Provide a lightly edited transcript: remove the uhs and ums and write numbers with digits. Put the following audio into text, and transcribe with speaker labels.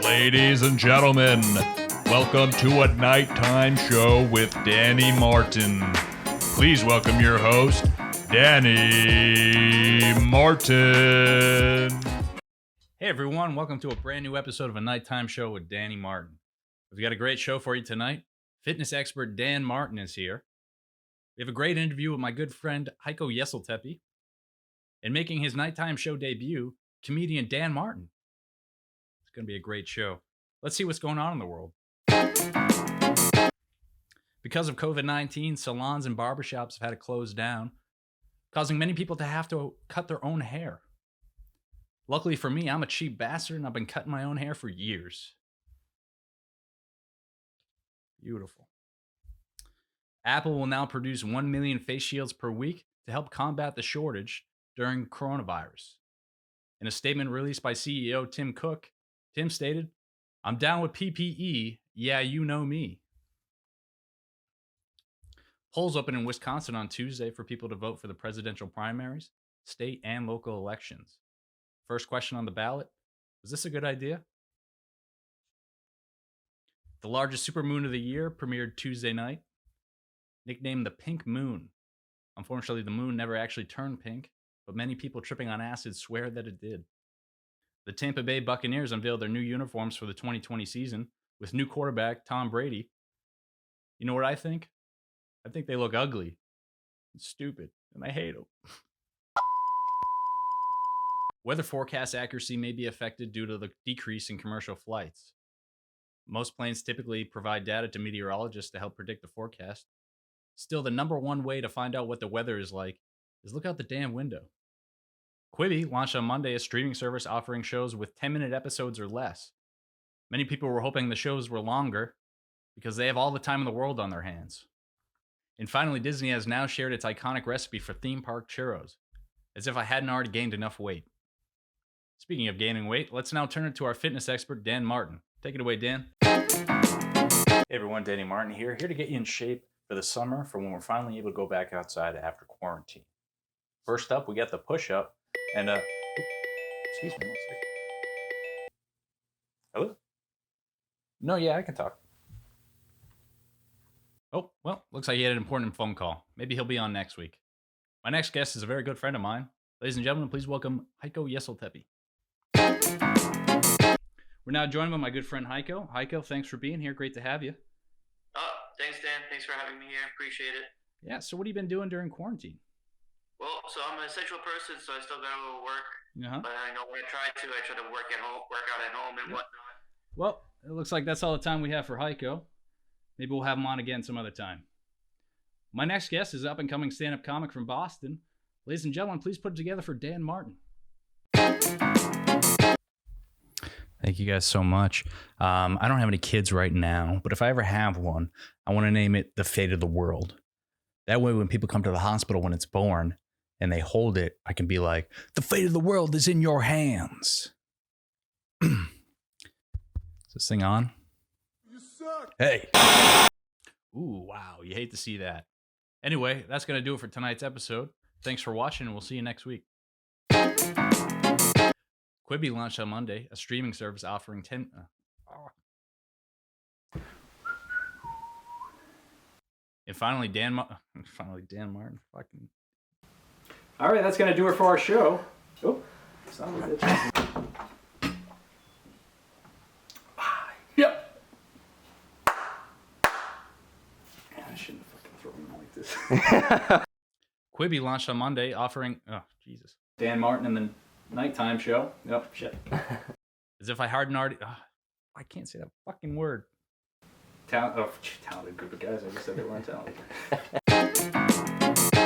Speaker 1: Ladies and gentlemen, welcome to a nighttime show with Danny Martin. Please welcome your host, Danny Martin.
Speaker 2: Hey everyone, welcome to a brand new episode of A Nighttime Show with Danny Martin. We've got a great show for you tonight. Fitness expert Dan Martin is here. We have a great interview with my good friend Heiko Yeseltepe. And making his nighttime show debut, comedian Dan Martin. It's going to be a great show. Let's see what's going on in the world. Because of COVID-19, salons and barbershops have had to close down, causing many people to have to cut their own hair. Luckily for me, I'm a cheap bastard and I've been cutting my own hair for years. Beautiful. Apple will now produce 1 million face shields per week to help combat the shortage during coronavirus. In a statement released by CEO Tim Cook, Tim stated, "I'm down with PPE. Yeah, you know me." Polls open in Wisconsin on Tuesday for people to vote for the presidential primaries, state and local elections. First question on the ballot, was this a good idea? The largest supermoon of the year premiered Tuesday night. Nicknamed the Pink Moon. Unfortunately, the moon never actually turned pink, but many people tripping on acid swear that it did. The Tampa Bay Buccaneers unveiled their new uniforms for the 2020 season with new quarterback Tom Brady. You know what I think? I think they look ugly and stupid, and I hate them. Weather forecast accuracy may be affected due to the decrease in commercial flights. Most planes typically provide data to meteorologists to help predict the forecast. Still, the number one way to find out what the weather is like is look out the damn window. Quibi launched on Monday a streaming service offering shows with 10-minute episodes or less. Many people were hoping the shows were longer because they have all the time in the world on their hands. And finally, Disney has now shared its iconic recipe for theme park churros, as if I hadn't already gained enough weight. Speaking of gaining weight, let's now turn it to our fitness expert, Dan Martin. Take it away, Dan. Hey everyone, Danny Martin here to get you in shape for the summer for when we're finally able to go back outside after quarantine. First up, we got the push-up. And, excuse me, one second. Hello? No, yeah, I can talk. Oh, well, looks like he had an important phone call. Maybe he'll be on next week. My next guest is a very good friend of mine. Ladies and gentlemen, please welcome Heiko Yeseltepe. We're now joined by my good friend Heiko. Heiko, thanks for being here. Great to have you.
Speaker 3: Oh, thanks, Dan. Thanks for having me here. Appreciate it.
Speaker 2: Yeah, so what have you been doing during quarantine?
Speaker 3: Well, so I'm an essential person, so I still got to go to work.
Speaker 2: Uh-huh.
Speaker 3: But I know when I try to work out at home and whatnot.
Speaker 2: Well, it looks like that's all the time we have for Heiko. Maybe we'll have him on again some other time. My next guest is up-and-coming stand-up comic from Boston. Ladies and gentlemen, please put it together for Dan Martin. Thank you guys so much. I don't have any kids right now, but if I ever have one, I want to name it The Fate of the World. That way, when people come to the hospital when it's born and they hold it, I can be like, the fate of the world is in your hands. Is this thing on?
Speaker 4: You suck.
Speaker 2: Hey. Ooh, wow. You hate to see that. Anyway, that's going to do it for tonight's episode. Thanks for watching, and we'll see you next week. Quibi launched on Monday, a streaming service offering 10... And finally, Dan Martin. Fucking. All right, that's going to do it for our show. Oh, son of a bitch. Yep. I shouldn't have fucking thrown him like this. Quibi launched on Monday, offering... Oh, Jesus. Dan Martin and the nighttime show. Oh, shit. As if I hadn't already... Oh, I can't say that fucking word. Talented group of guys. I just said they weren't talented.